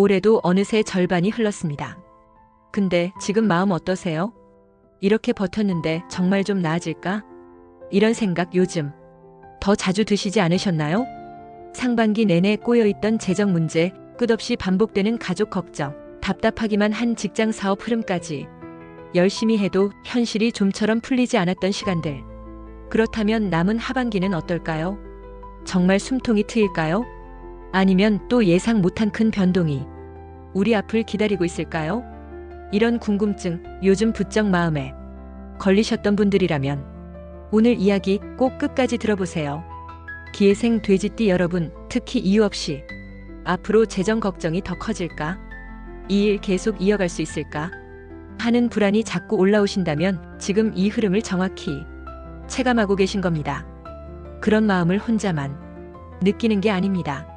올해도 어느새 절반이 흘렀습니다. 근데 지금 마음 어떠세요? 이렇게 버텼는데 정말 좀 나아질까? 이런 생각 요즘 더 자주 드시지 않으셨나요? 상반기 내내 꼬여있던 재정 문제, 끝없이 반복되는 가족 걱정, 답답하기만 한 직장 사업 흐름까지 열심히 해도 현실이 좀처럼 풀리지 않았던 시간들. 그렇다면 남은 하반기는 어떨까요? 정말 숨통이 트일까요? 아니면 또 예상 못한 큰 변동이 우리 앞을 기다리고 있을까요? 이런 궁금증 요즘 부쩍 마음에 걸리셨던 분들이라면 오늘 이야기 꼭 끝까지 들어보세요. 기회생 돼지띠 여러분, 특히 이유 없이 앞으로 재정 걱정이 더 커질까? 이 일 계속 이어갈 수 있을까? 하는 불안이 자꾸 올라오신다면 지금 이 흐름을 정확히 체감하고 계신 겁니다. 그런 마음을 혼자만 느끼는 게 아닙니다.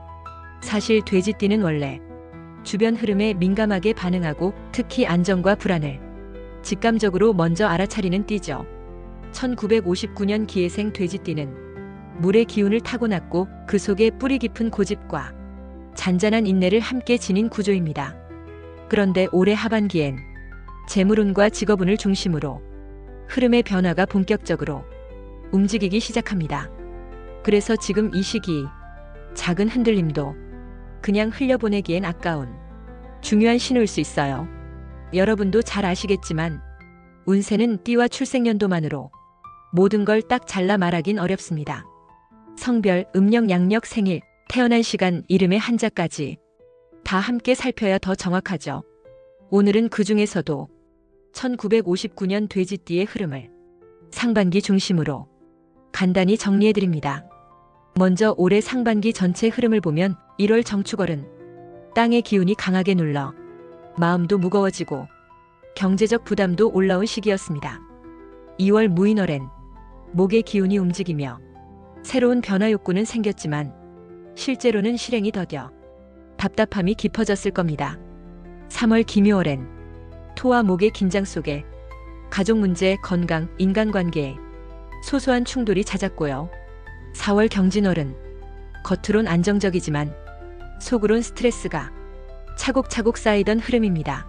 사실 돼지띠는 원래 주변 흐름에 민감하게 반응하고 특히 안정과 불안을 직감적으로 먼저 알아차리는 띠죠. 1959년 기회생 돼지띠는 물의 기운을 타고났고 그 속에 뿌리 깊은 고집과 잔잔한 인내를 함께 지닌 구조입니다. 그런데 올해 하반기엔 재물운과 직업운을 중심으로 흐름의 변화가 본격적으로 움직이기 시작합니다. 그래서 지금 이 시기 작은 흔들림도 그냥 흘려보내기엔 아까운 중요한 신호일 수 있어요. 여러분도 잘 아시겠지만 운세는 띠와 출생연도만으로 모든 걸 딱 잘라 말하긴 어렵습니다. 성별, 음력, 양력, 생일, 태어난 시간, 이름의 한자까지 다 함께 살펴야 더 정확하죠. 오늘은 그 중에서도 1959년 돼지띠의 흐름을 상반기 중심으로 간단히 정리해드립니다. 먼저 올해 상반기 전체 흐름을 보면 1월 정축월은 땅의 기운이 강하게 눌러 마음도 무거워지고 경제적 부담도 올라온 시기였습니다. 2월 무인월엔 목의 기운이 움직이며 새로운 변화 욕구는 생겼지만 실제로는 실행이 더뎌 답답함이 깊어졌을 겁니다. 3월 기묘월엔 토와 목의 긴장 속에 가족 문제, 건강, 인간관계에 소소한 충돌이 잦았고요. 4월 경진월은 겉으론 안정적이지만 속으론 스트레스가 차곡차곡 쌓이던 흐름입니다.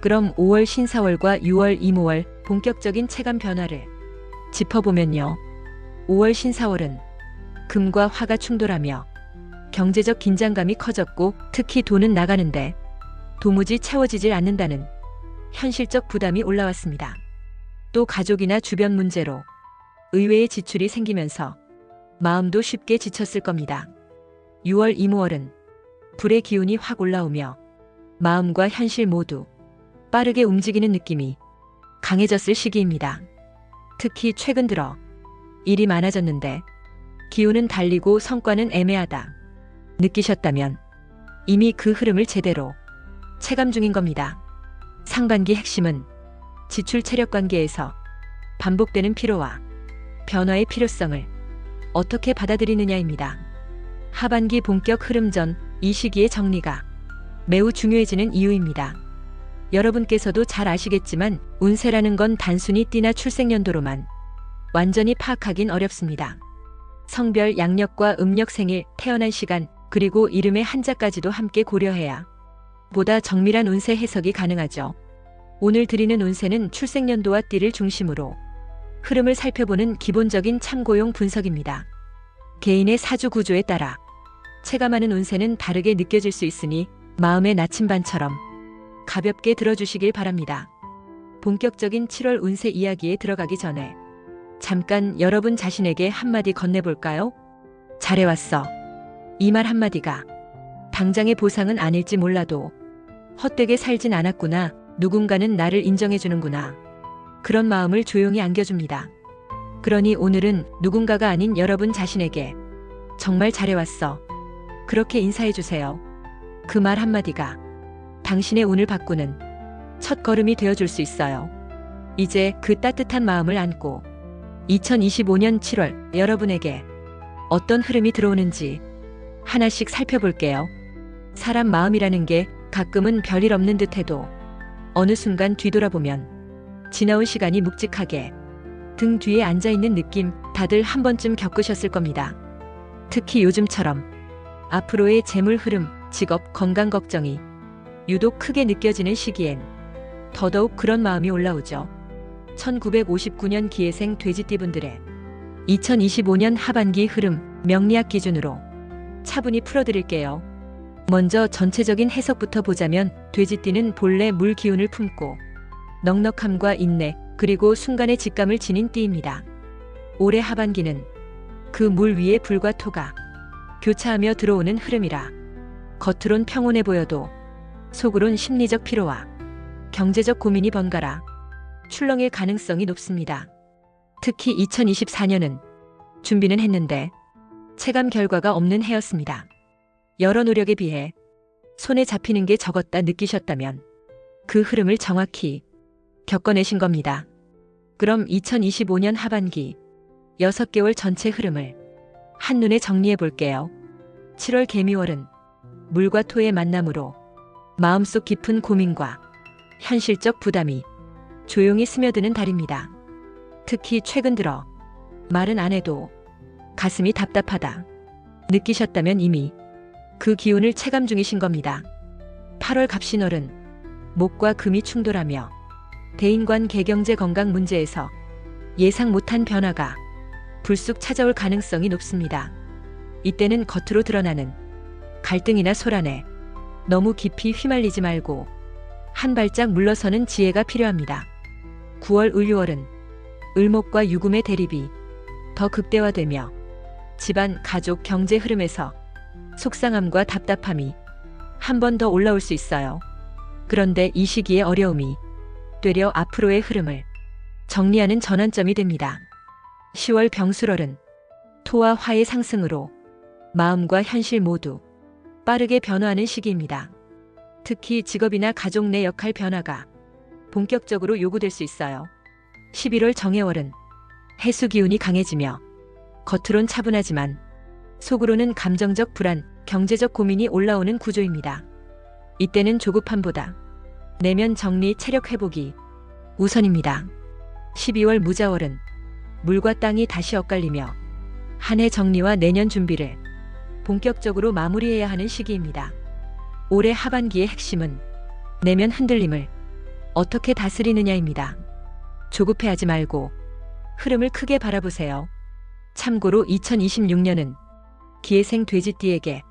그럼 5월 신사월과 6월 이모월 본격적인 체감 변화를 짚어보면요. 5월 신사월은 금과 화가 충돌하며 경제적 긴장감이 커졌고 특히 돈은 나가는데 도무지 채워지질 않는다는 현실적 부담이 올라왔습니다. 또 가족이나 주변 문제로 의외의 지출이 생기면서 마음도 쉽게 지쳤을 겁니다. 6월 이모월은 불의 기운이 확 올라오며 마음과 현실 모두 빠르게 움직이는 느낌이 강해졌을 시기입니다. 특히 최근 들어 일이 많아졌는데 기운은 달리고 성과는 애매하다 느끼셨다면 이미 그 흐름을 제대로 체감 중인 겁니다. 상반기 핵심은 지출 체력 관계에서 반복되는 피로와 변화의 필요성을 어떻게 받아들이느냐입니다. 하반기 본격 흐름 전 이 시기의 정리가 매우 중요해지는 이유입니다. 여러분께서도 잘 아시겠지만 운세라는 건 단순히 띠나 출생연도로만 완전히 파악하긴 어렵습니다. 성별, 양력과 음력, 생일, 태어난 시간, 그리고 이름의 한자까지도 함께 고려해야 보다 정밀한 운세 해석이 가능하죠. 오늘 드리는 운세는 출생연도와 띠를 중심으로 흐름을 살펴보는 기본적인 참고용 분석입니다. 개인의 사주 구조에 따라 체감하는 운세는 다르게 느껴질 수 있으니 마음의 나침반처럼 가볍게 들어주시길 바랍니다. 본격적인 7월 운세 이야기에 들어가기 전에 잠깐 여러분 자신에게 한마디 건네볼까요? 잘해왔어. 이 말 한마디가 당장의 보상은 아닐지 몰라도 헛되게 살진 않았구나, 누군가는 나를 인정해주는구나, 그런 마음을 조용히 안겨줍니다. 그러니 오늘은 누군가가 아닌 여러분 자신에게 정말 잘해왔어, 그렇게 인사해주세요. 그 말 한마디가 당신의 운을 바꾸는 첫 걸음이 되어줄 수 있어요. 이제 그 따뜻한 마음을 안고 2025년 7월 여러분에게 어떤 흐름이 들어오는지 하나씩 살펴볼게요. 사람 마음이라는 게 가끔은 별일 없는 듯해도 어느 순간 뒤돌아보면 지나온 시간이 묵직하게 등 뒤에 앉아있는 느낌 다들 한 번쯤 겪으셨을 겁니다. 특히 요즘처럼 앞으로의 재물 흐름, 직업, 건강 걱정이 유독 크게 느껴지는 시기엔 더더욱 그런 마음이 올라오죠. 1959년 기회생 돼지띠분들의 2025년 하반기 흐름 명리학 기준으로 차분히 풀어드릴게요. 먼저 전체적인 해석부터 보자면 돼지띠는 본래 물 기운을 품고 넉넉함과 인내 그리고 순간의 직감을 지닌 띠입니다. 올해 하반기는 그 물 위에 불과 토가 교차하며 들어오는 흐름이라 겉으론 평온해 보여도 속으론 심리적 피로와 경제적 고민이 번갈아 출렁일 가능성이 높습니다. 특히 2024년은 준비는 했는데 체감 결과가 없는 해였습니다. 여러 노력에 비해 손에 잡히는 게 적었다 느끼셨다면 그 흐름을 정확히 겪어내신 겁니다. 그럼 2025년 하반기 6개월 전체 흐름을 한눈에 정리해 볼게요. 7월 개미월은 물과 토의 만남으로 마음속 깊은 고민과 현실적 부담이 조용히 스며드는 달입니다. 특히 최근 들어 말은 안 해도 가슴이 답답하다 느끼셨다면 이미 그 기운을 체감 중이신 겁니다. 8월 갑신월은 목과 금이 충돌하며 대인관계 경제 건강 문제에서 예상 못한 변화가 불쑥 찾아올 가능성이 높습니다. 이때는 겉으로 드러나는 갈등이나 소란에 너무 깊이 휘말리지 말고 한 발짝 물러서는 지혜가 필요합니다. 9월 을유월은 을목과 유금의 대립이 더 극대화되며 집안, 가족, 경제 흐름에서 속상함과 답답함이 한 번 더 올라올 수 있어요. 그런데 이 시기의 어려움이 되려 앞으로의 흐름을 정리하는 전환점이 됩니다. 10월 병술월은 토와 화의 상승으로 마음과 현실 모두 빠르게 변화하는 시기입니다. 특히 직업이나 가족 내 역할 변화가 본격적으로 요구될 수 있어요. 11월 정해월은 해수 기운이 강해지며 겉으론 차분하지만 속으로는 감정적 불안, 경제적 고민이 올라오는 구조입니다. 이때는 조급함보다 내면 정리, 체력 회복이 우선입니다. 12월 무자월은 물과 땅이 다시 엇갈리며 한 해 정리와 내년 준비를 본격적으로 마무리해야 하는 시기입니다. 올해 하반기의 핵심은 내면 흔들림을 어떻게 다스리느냐입니다. 조급해하지 말고 흐름을 크게 바라보세요. 참고로 2026년은 기회생 돼지띠에게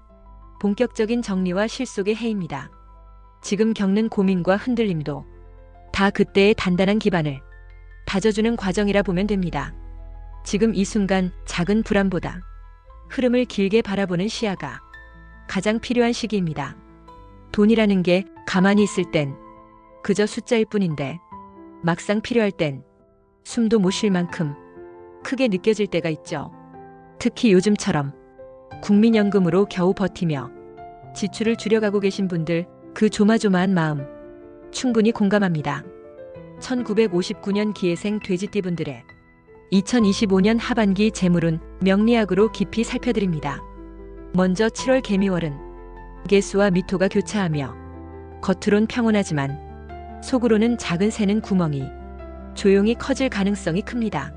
본격적인 정리와 실속의 해입니다. 지금 겪는 고민과 흔들림도 다 그때의 단단한 기반을 다져주는 과정이라 보면 됩니다. 지금 이 순간 작은 불안보다 흐름을 길게 바라보는 시야가 가장 필요한 시기입니다. 돈이라는 게 가만히 있을 땐 그저 숫자일 뿐인데 막상 필요할 땐 숨도 못 쉴 만큼 크게 느껴질 때가 있죠. 특히 요즘처럼 국민연금으로 겨우 버티며 지출을 줄여가고 계신 분들 그 조마조마한 마음 충분히 공감합니다. 1959년 기회생 돼지띠분들의 2025년 하반기 재물운 명리학으로 깊이 살펴드립니다. 먼저 7월 개미월은 개수와 미토가 교차하며 겉으론 평온하지만 속으로는 작은 새는 구멍이 조용히 커질 가능성이 큽니다.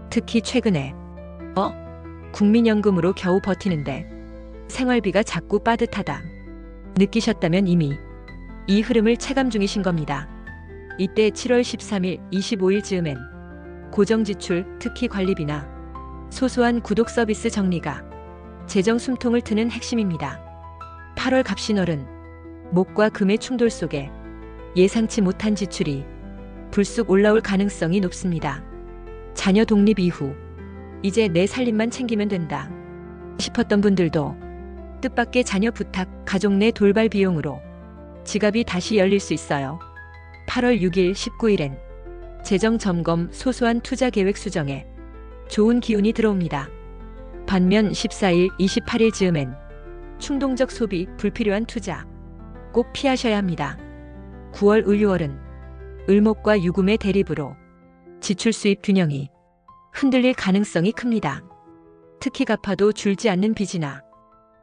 특히 최근에 국민연금으로 겨우 버티는데 생활비가 자꾸 빠듯하다 느끼셨다면 이미 이 흐름을 체감 중이신 겁니다. 이때 7월 13일, 25일 즈음엔 고정지출, 특히 관리비나 소소한 구독 서비스 정리가 재정 숨통을 트는 핵심입니다. 8월 갑신월은 목과 금의 충돌 속에 예상치 못한 지출이 불쑥 올라올 가능성이 높습니다. 자녀 독립 이후 이제 내 살림만 챙기면 된다 싶었던 분들도 뜻밖의 자녀 부탁, 가족 내 돌발 비용으로 지갑이 다시 열릴 수 있어요. 8월 6일, 19일엔 재정 점검, 소소한 투자 계획 수정에 좋은 기운이 들어옵니다. 반면 14일, 28일 즈음엔 충동적 소비, 불필요한 투자 꼭 피하셔야 합니다. 9월 을유월은 을목과 유금의 대립으로 지출 수입 균형이 흔들릴 가능성이 큽니다. 특히 갚아도 줄지 않는 빚이나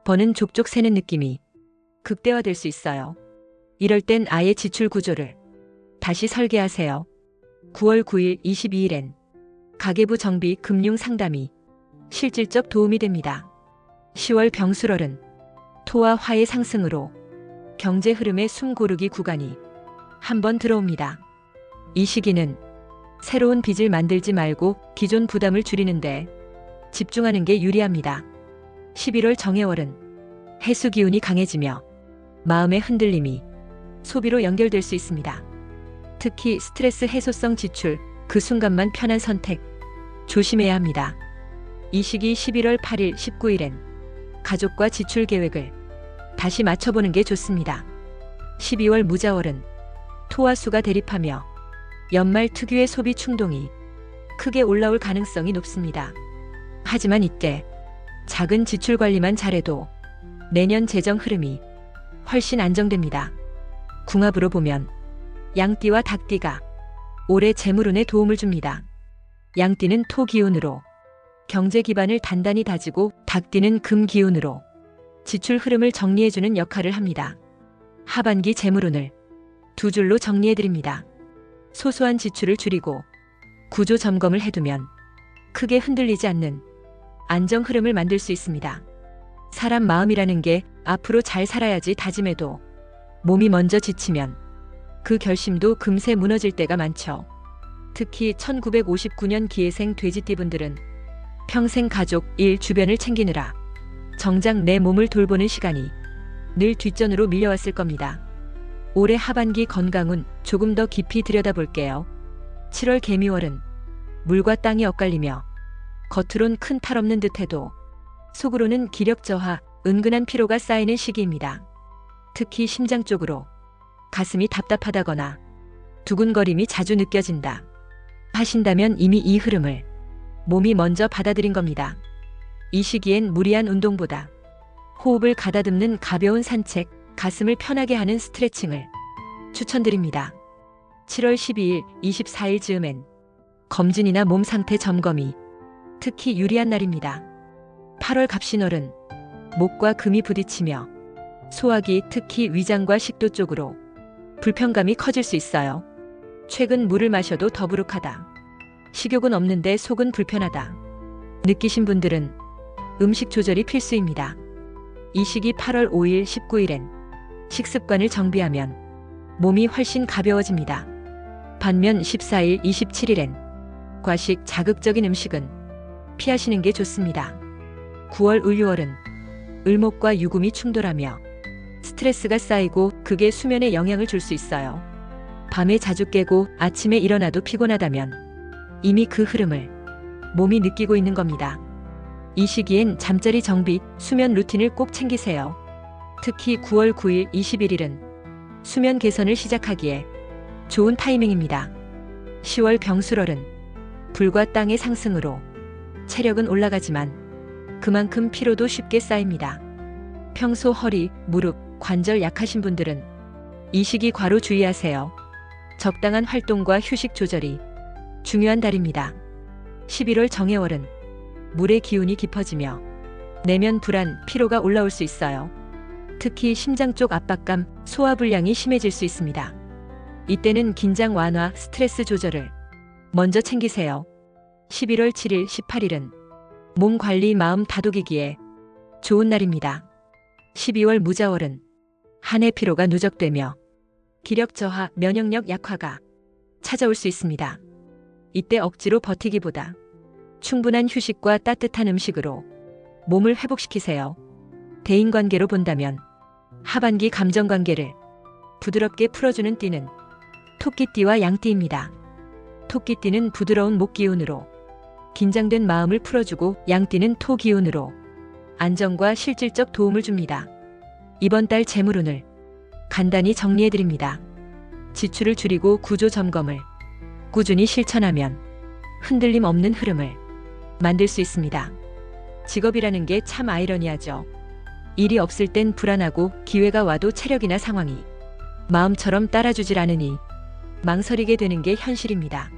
버는 족족 새는 느낌이 극대화될 수 있어요. 이럴 땐 아예 지출 구조를 다시 설계하세요. 9월 9일, 22일엔 가계부 정비, 금융 상담이 실질적 도움이 됩니다. 10월 병술월은 토와 화의 상승으로 경제 흐름의 숨 고르기 구간이 한번 들어옵니다. 이 시기는 새로운 빚을 만들지 말고 기존 부담을 줄이는데 집중하는 게 유리합니다. 11월 정해월은 해수 기운이 강해지며 마음의 흔들림이 소비로 연결될 수 있습니다. 특히 스트레스 해소성 지출, 그 순간만 편한 선택 조심해야 합니다. 이 시기 11월 8일, 19일엔 가족과 지출 계획을 다시 맞춰보는 게 좋습니다. 12월 무자월은 토와 수가 대립하며 연말 특유의 소비 충동이 크게 올라올 가능성이 높습니다. 하지만 이때 작은 지출 관리만 잘해도 내년 재정 흐름이 훨씬 안정됩니다. 궁합으로 보면 양띠와 닭띠가 올해 재물운에 도움을 줍니다. 양띠는 토 기운으로 경제 기반을 단단히 다지고 닭띠는 금 기운으로 지출 흐름을 정리해주는 역할을 합니다. 하반기 재물운을 두 줄로 정리해드립니다. 소소한 지출을 줄이고 구조 점검을 해두면 크게 흔들리지 않는 안정 흐름을 만들 수 있습니다. 사람 마음이라는 게 앞으로 잘 살아야지 다짐해도 몸이 먼저 지치면 그 결심도 금세 무너질 때가 많죠. 특히 1959년 기해생 돼지띠분들은 평생 가족, 일, 주변을 챙기느라 정작 내 몸을 돌보는 시간이 늘 뒷전으로 밀려왔을 겁니다. 올해 하반기 건강운 조금 더 깊이 들여다볼게요. 7월 개미월은 물과 땅이 엇갈리며 겉으론 큰 탈 없는 듯해도 속으로는 기력 저하, 은근한 피로가 쌓이는 시기입니다. 특히 심장 쪽으로 가슴이 답답하다거나 두근거림이 자주 느껴진다 하신다면 이미 이 흐름을 몸이 먼저 받아들인 겁니다. 이 시기엔 무리한 운동보다 호흡을 가다듬는 가벼운 산책, 가슴을 편하게 하는 스트레칭을 추천드립니다. 7월 12일, 24일 즈음엔 검진이나 몸 상태 점검이 특히 유리한 날입니다. 8월 갑신월은 목과 금이 부딪히며 소화기, 특히 위장과 식도 쪽으로 불편감이 커질 수 있어요. 최근 물을 마셔도 더부룩하다, 식욕은 없는데 속은 불편하다 느끼신 분들은 음식 조절이 필수입니다. 이 시기 8월 5일, 19일엔 식습관을 정비하면 몸이 훨씬 가벼워집니다. 반면 14일, 27일엔 과식, 자극적인 음식은 피하시는 게 좋습니다. 9월 을유월은 을목과 유금이 충돌하며 스트레스가 쌓이고 그게 수면에 영향을 줄 수 있어요. 밤에 자주 깨고 아침에 일어나도 피곤하다면 이미 그 흐름을 몸이 느끼고 있는 겁니다. 이 시기엔 잠자리 정비, 수면 루틴을 꼭 챙기세요. 특히 9월 9일, 21일은 수면 개선을 시작하기에 좋은 타이밍입니다. 10월 병술월은 불과 땅의 상승으로 체력은 올라가지만 그만큼 피로도 쉽게 쌓입니다. 평소 허리, 무릎, 관절 약하신 분들은 이 시기 과로 주의하세요. 적당한 활동과 휴식 조절이 중요한 달입니다. 11월 정해월은 물의 기운이 깊어지며 내면 불안, 피로가 올라올 수 있어요. 특히 심장 쪽 압박감, 소화불량이 심해질 수 있습니다. 이때는 긴장 완화, 스트레스 조절을 먼저 챙기세요. 11월 7일, 18일은 몸 관리, 마음 다독이기에 좋은 날입니다. 12월 무자월은 한 해 피로가 누적되며 기력 저하, 면역력 약화가 찾아올 수 있습니다. 이때 억지로 버티기보다 충분한 휴식과 따뜻한 음식으로 몸을 회복시키세요. 대인관계로 본다면 하반기 감정관계를 부드럽게 풀어주는 띠는 토끼띠와 양띠입니다. 토끼띠는 부드러운 목 기운으로 긴장된 마음을 풀어주고 양띠는 토 기운으로 안정과 실질적 도움을 줍니다. 이번 달 재물운을 간단히 정리해드립니다. 지출을 줄이고 구조 점검을 꾸준히 실천하면 흔들림 없는 흐름을 만들 수 있습니다. 직업이라는 게 참 아이러니하죠. 일이 없을 땐 불안하고 기회가 와도 체력이나 상황이 마음처럼 따라주질 않으니 망설이게 되는 게 현실입니다.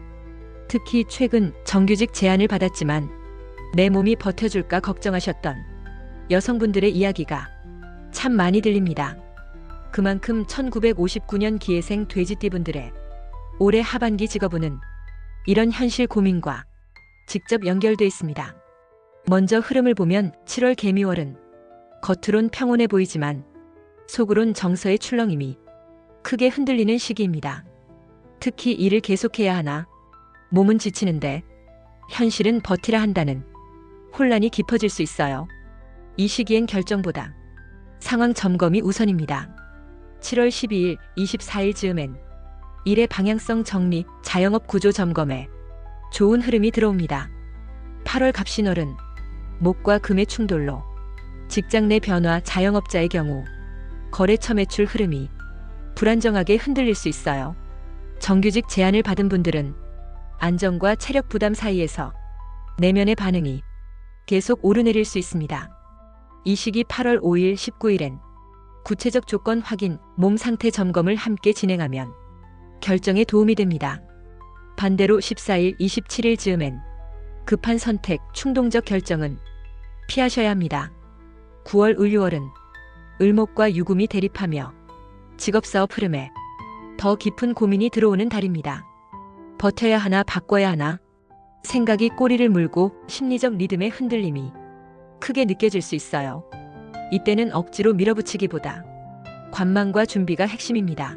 특히 최근 정규직 제안을 받았지만 내 몸이 버텨줄까 걱정하셨던 여성분들의 이야기가 참 많이 들립니다. 그만큼 1959년 기해생 돼지띠분들의 올해 하반기 직업운은 이런 현실 고민과 직접 연결돼 있습니다. 먼저 흐름을 보면 7월 개미월은 겉으론 평온해 보이지만 속으론 정서의 출렁임이 크게 흔들리는 시기입니다. 특히 일을 계속해야 하나 몸은 지치는데 현실은 버티라 한다는 혼란이 깊어질 수 있어요. 이 시기엔 결정보다 상황 점검이 우선입니다. 7월 12일, 24일 즈음엔 일의 방향성 정리, 자영업 구조 점검에 좋은 흐름이 들어옵니다. 8월 갑신월은 목과 금의 충돌로 직장 내 변화, 자영업자의 경우 거래처 매출 흐름이 불안정하게 흔들릴 수 있어요. 정규직 제안을 받은 분들은 안정과 체력 부담 사이에서 내면의 반응이 계속 오르내릴 수 있습니다. 이 시기 8월 5일, 19일엔 구체적 조건 확인, 몸 상태 점검을 함께 진행하면 결정에 도움이 됩니다. 반대로 14일, 27일 즈음엔 급한 선택, 충동적 결정은 피하셔야 합니다. 9월, 6월은 을목과 유금이 대립하며 직업사업 흐름에 더 깊은 고민이 들어오는 달입니다. 버텨야 하나 바꿔야 하나 생각이 꼬리를 물고 심리적 리듬의 흔들림이 크게 느껴질 수 있어요. 이때는 억지로 밀어붙이기보다 관망과 준비가 핵심입니다.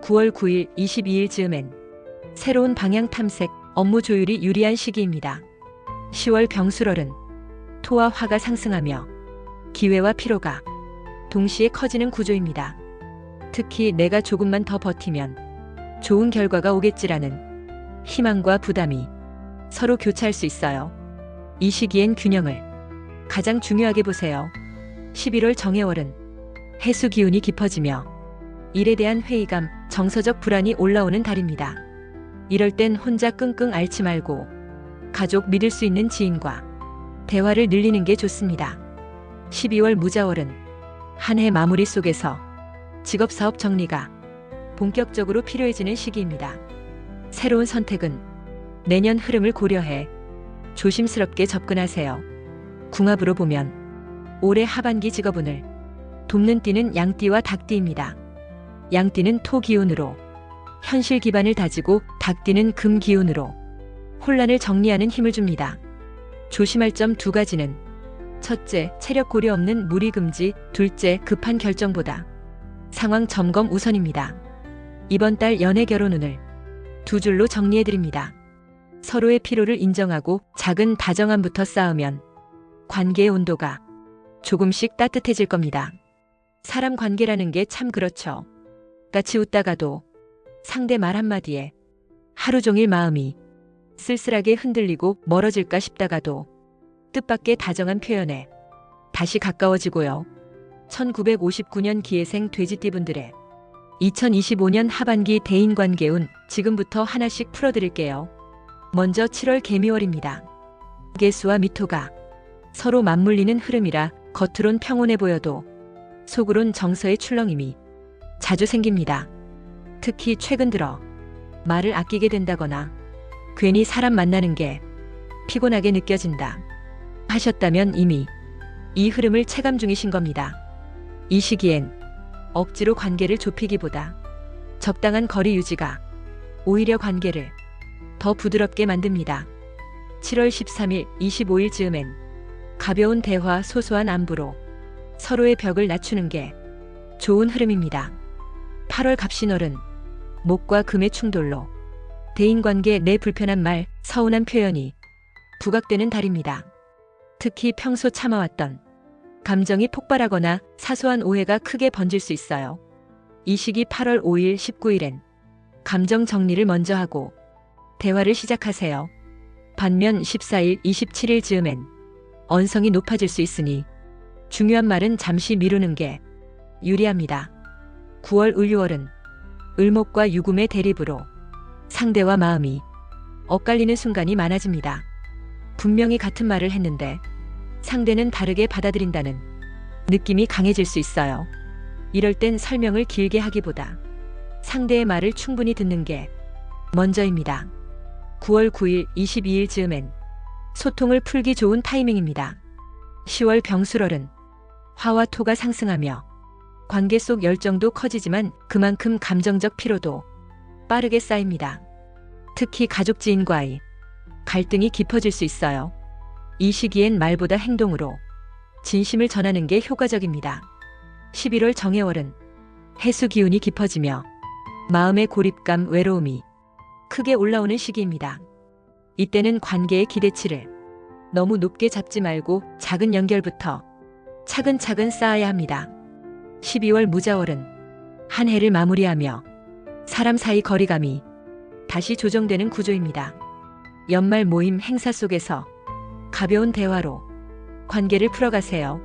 9월 9일, 22일 즈음엔 새로운 방향 탐색, 업무 조율이 유리한 시기입니다. 10월 병술월은 토와 화가 상승하며 기회와 피로가 동시에 커지는 구조입니다. 특히 내가 조금만 더 버티면 좋은 결과가 오겠지라는 희망과 부담이 서로 교차할 수 있어요. 이 시기엔 균형을 가장 중요하게 보세요. 11월 정해월은 해수 기운이 깊어지며 일에 대한 회의감, 정서적 불안이 올라오는 달입니다. 이럴 땐 혼자 끙끙 앓지 말고 가족, 믿을 수 있는 지인과 대화를 늘리는 게 좋습니다. 12월 무자월은 한 해 마무리 속에서 직업사업 정리가 본격적으로 필요해지는 시기입니다. 새로운 선택은 내년 흐름을 고려해 조심스럽게 접근하세요. 궁합으로 보면 올해 하반기 직업운을 돕는 띠는 양띠와 닭띠입니다. 양띠는 토 기운으로 현실 기반을 다지고 닭띠는 금 기운으로 혼란을 정리하는 힘을 줍니다. 조심할 점 두 가지는 첫째, 체력 고려 없는 무리 금지, 둘째, 급한 결정보다 상황 점검 우선입니다. 이번 달 연애 결혼운을 두 줄로 정리해드립니다. 서로의 피로를 인정하고 작은 다정함부터 쌓으면 관계의 온도가 조금씩 따뜻해질 겁니다. 사람 관계라는 게 참 그렇죠. 같이 웃다가도 상대 말 한마디에 하루 종일 마음이 쓸쓸하게 흔들리고 멀어질까 싶다가도 뜻밖의 다정한 표현에 다시 가까워지고요. 1959년 기해생 돼지띠분들의 2025년 하반기 대인관계운 지금부터 하나씩 풀어드릴게요. 먼저 7월 개미월입니다. 개수와 미토가 서로 맞물리는 흐름이라 겉으론 평온해 보여도 속으론 정서의 출렁임이 자주 생깁니다. 특히 최근 들어 말을 아끼게 된다거나 괜히 사람 만나는 게 피곤하게 느껴진다 하셨다면 이미 이 흐름을 체감 중이신 겁니다. 이 시기엔 억지로 관계를 좁히기보다 적당한 거리 유지가 오히려 관계를 더 부드럽게 만듭니다. 7월 13일, 25일 즈음엔 가벼운 대화, 소소한 안부로 서로의 벽을 낮추는 게 좋은 흐름입니다. 8월 갑신월은 목과 금의 충돌로 대인관계 내 불편한 말, 서운한 표현이 부각되는 달입니다. 특히 평소 참아왔던 감정이 폭발하거나 사소한 오해가 크게 번질 수 있어요. 이 시기 8월 5일, 19일엔 감정 정리를 먼저 하고 대화를 시작하세요. 반면 14일, 27일 즈음엔 언성이 높아질 수 있으니 중요한 말은 잠시 미루는 게 유리합니다. 9월, 6월은 을목과 유금의 대립으로 상대와 마음이 엇갈리는 순간이 많아집니다. 분명히 같은 말을 했는데 상대는 다르게 받아들인다는 느낌이 강해질 수 있어요. 이럴 땐 설명을 길게 하기보다 상대의 말을 충분히 듣는 게 먼저입니다. 9월 9일, 22일 즈음엔 소통을 풀기 좋은 타이밍입니다. 10월 병술월은 화와 토가 상승하며 관계 속 열정도 커지지만 그만큼 감정적 피로도 빠르게 쌓입니다. 특히 가족 지인과의 갈등이 깊어질 수 있어요. 이 시기엔 말보다 행동으로 진심을 전하는 게 효과적입니다. 11월 정해월은 해수 기운이 깊어지며 마음의 고립감, 외로움이 크게 올라오는 시기입니다. 이때는 관계의 기대치를 너무 높게 잡지 말고 작은 연결부터 차근차근 쌓아야 합니다. 12월 무자월은 한 해를 마무리하며 사람 사이 거리감이 다시 조정되는 구조입니다. 연말 모임 행사 속에서 가벼운 대화로 관계를 풀어가세요.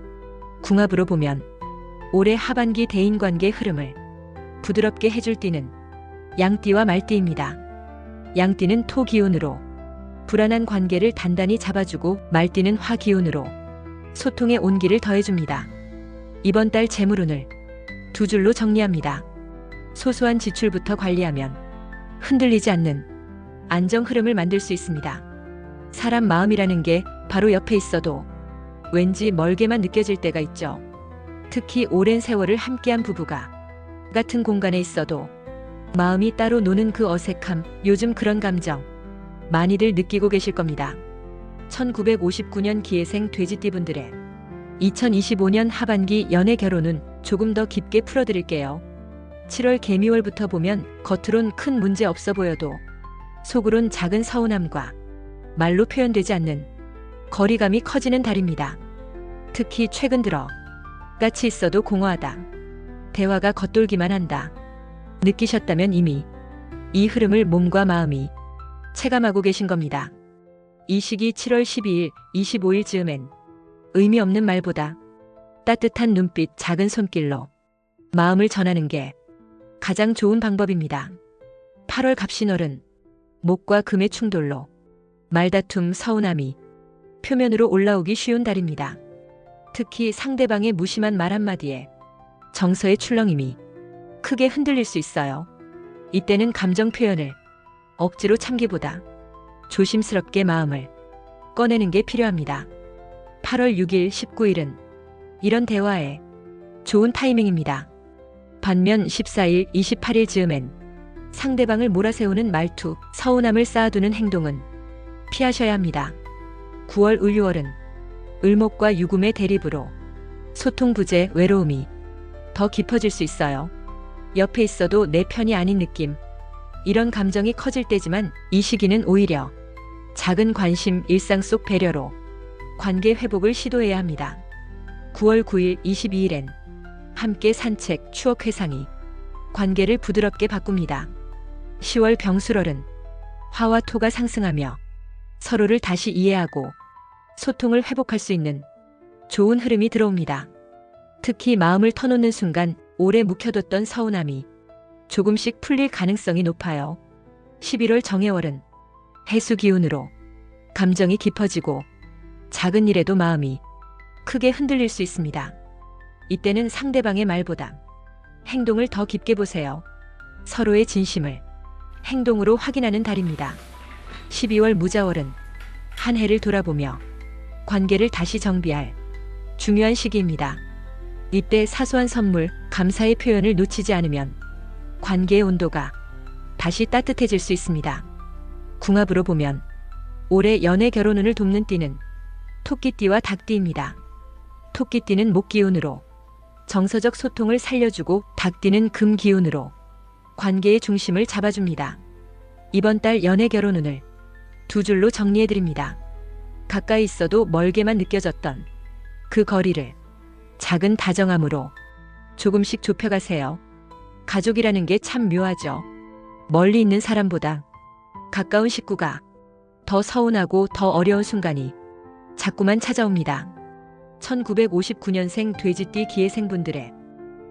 궁합으로 보면 올해 하반기 대인관계 흐름을 부드럽게 해줄 띠는 양띠와 말띠입니다. 양띠는 토 기운으로 불안한 관계를 단단히 잡아주고 말띠는 화 기운으로 소통의 온기를 더해줍니다. 이번 달 재물운을 두 줄로 정리합니다. 소소한 지출부터 관리하면 흔들리지 않는 안정 흐름을 만들 수 있습니다. 사람 마음이라는 게 바로 옆에 있어도 왠지 멀게만 느껴질 때가 있죠. 특히 오랜 세월을 함께한 부부가 같은 공간에 있어도 마음이 따로 노는 그 어색함, 요즘 그런 감정 많이들 느끼고 계실 겁니다. 1959년 기해생 돼지띠분들의 2025년 하반기 연애 결혼은 조금 더 깊게 풀어드릴게요. 7월 개미월부터 보면 겉으론 큰 문제 없어 보여도 속으론 작은 서운함과 말로 표현되지 않는 거리감이 커지는 달입니다. 특히 최근 들어 같이 있어도 공허하다, 대화가 겉돌기만 한다 느끼셨다면 이미 이 흐름을 몸과 마음이 체감하고 계신 겁니다. 이 시기 7월 12일, 25일 즈음엔 의미 없는 말보다 따뜻한 눈빛, 작은 손길로 마음을 전하는 게 가장 좋은 방법입니다. 8월 갑신월은 목과 금의 충돌로 말다툼, 서운함이 표면으로 올라오기 쉬운 달입니다. 특히 상대방의 무심한 말 한마디에 정서의 출렁임이 크게 흔들릴 수 있어요. 이때는 감정 표현을 억지로 참기보다 조심스럽게 마음을 꺼내는 게 필요합니다. 8월 6일, 19일은 이런 대화에 좋은 타이밍입니다. 반면 14일, 28일 즈음엔 상대방을 몰아세우는 말투, 서운함을 쌓아두는 행동은 피하셔야 합니다. 9월, 을유월은 을목과 유금의 대립으로 소통 부재, 외로움이 더 깊어질 수 있어요. 옆에 있어도 내 편이 아닌 느낌, 이런 감정이 커질 때지만 이 시기는 오히려 작은 관심, 일상 속 배려로 관계 회복을 시도해야 합니다. 9월 9일, 22일엔 함께 산책, 추억 회상이 관계를 부드럽게 바꿉니다. 10월 병술월은 화와 토가 상승하며 서로를 다시 이해하고 소통을 회복할 수 있는 좋은 흐름이 들어옵니다. 특히 마음을 터놓는 순간 오래 묵혀뒀던 서운함이 조금씩 풀릴 가능성이 높아요. 11월 정해월은 해수 기운으로 감정이 깊어지고 작은 일에도 마음이 크게 흔들릴 수 있습니다. 이때는 상대방의 말보다 행동을 더 깊게 보세요. 서로의 진심을 행동으로 확인하는 달입니다. 12월 무자월은 한 해를 돌아보며 관계를 다시 정비할 중요한 시기입니다. 이때 사소한 선물, 감사의 표현을 놓치지 않으면 관계의 온도가 다시 따뜻해질 수 있습니다. 궁합으로 보면 올해 연애 결혼운을 돕는 띠는 토끼띠와 닭띠입니다. 토끼띠는 목 기운으로 정서적 소통을 살려주고 닭띠는 금 기운으로 관계의 중심을 잡아줍니다. 이번 달 연애 결혼운을 두 줄로 정리해드립니다. 가까이 있어도 멀게만 느껴졌던 그 거리를 작은 다정함으로 조금씩 좁혀가세요. 가족이라는 게 참 묘하죠. 멀리 있는 사람보다 가까운 식구가 더 서운하고 더 어려운 순간이 자꾸만 찾아옵니다. 1959년생 돼지띠 기해생분들의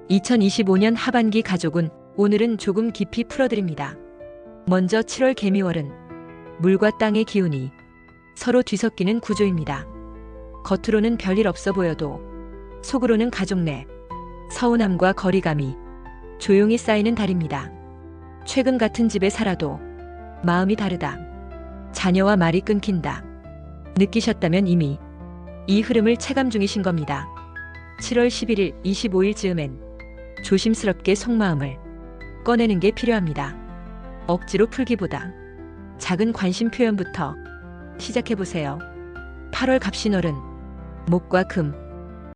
2025년 하반기 가족은 오늘은 조금 깊이 풀어드립니다. 먼저 7월 개미월은 물과 땅의 기운이 서로 뒤섞이는 구조입니다. 겉으로는 별일 없어 보여도 속으로는 가족 내 서운함과 거리감이 조용히 쌓이는 달입니다. 최근 같은 집에 살아도 마음이 다르다, 자녀와 말이 끊긴다 느끼셨다면 이미 이 흐름을 체감 중이신 겁니다. 7월 11일, 25일 즈음엔 조심스럽게 속마음을 꺼내는 게 필요합니다. 억지로 풀기보다 작은 관심 표현부터 시작해보세요. 8월 갑신월은 목과 금,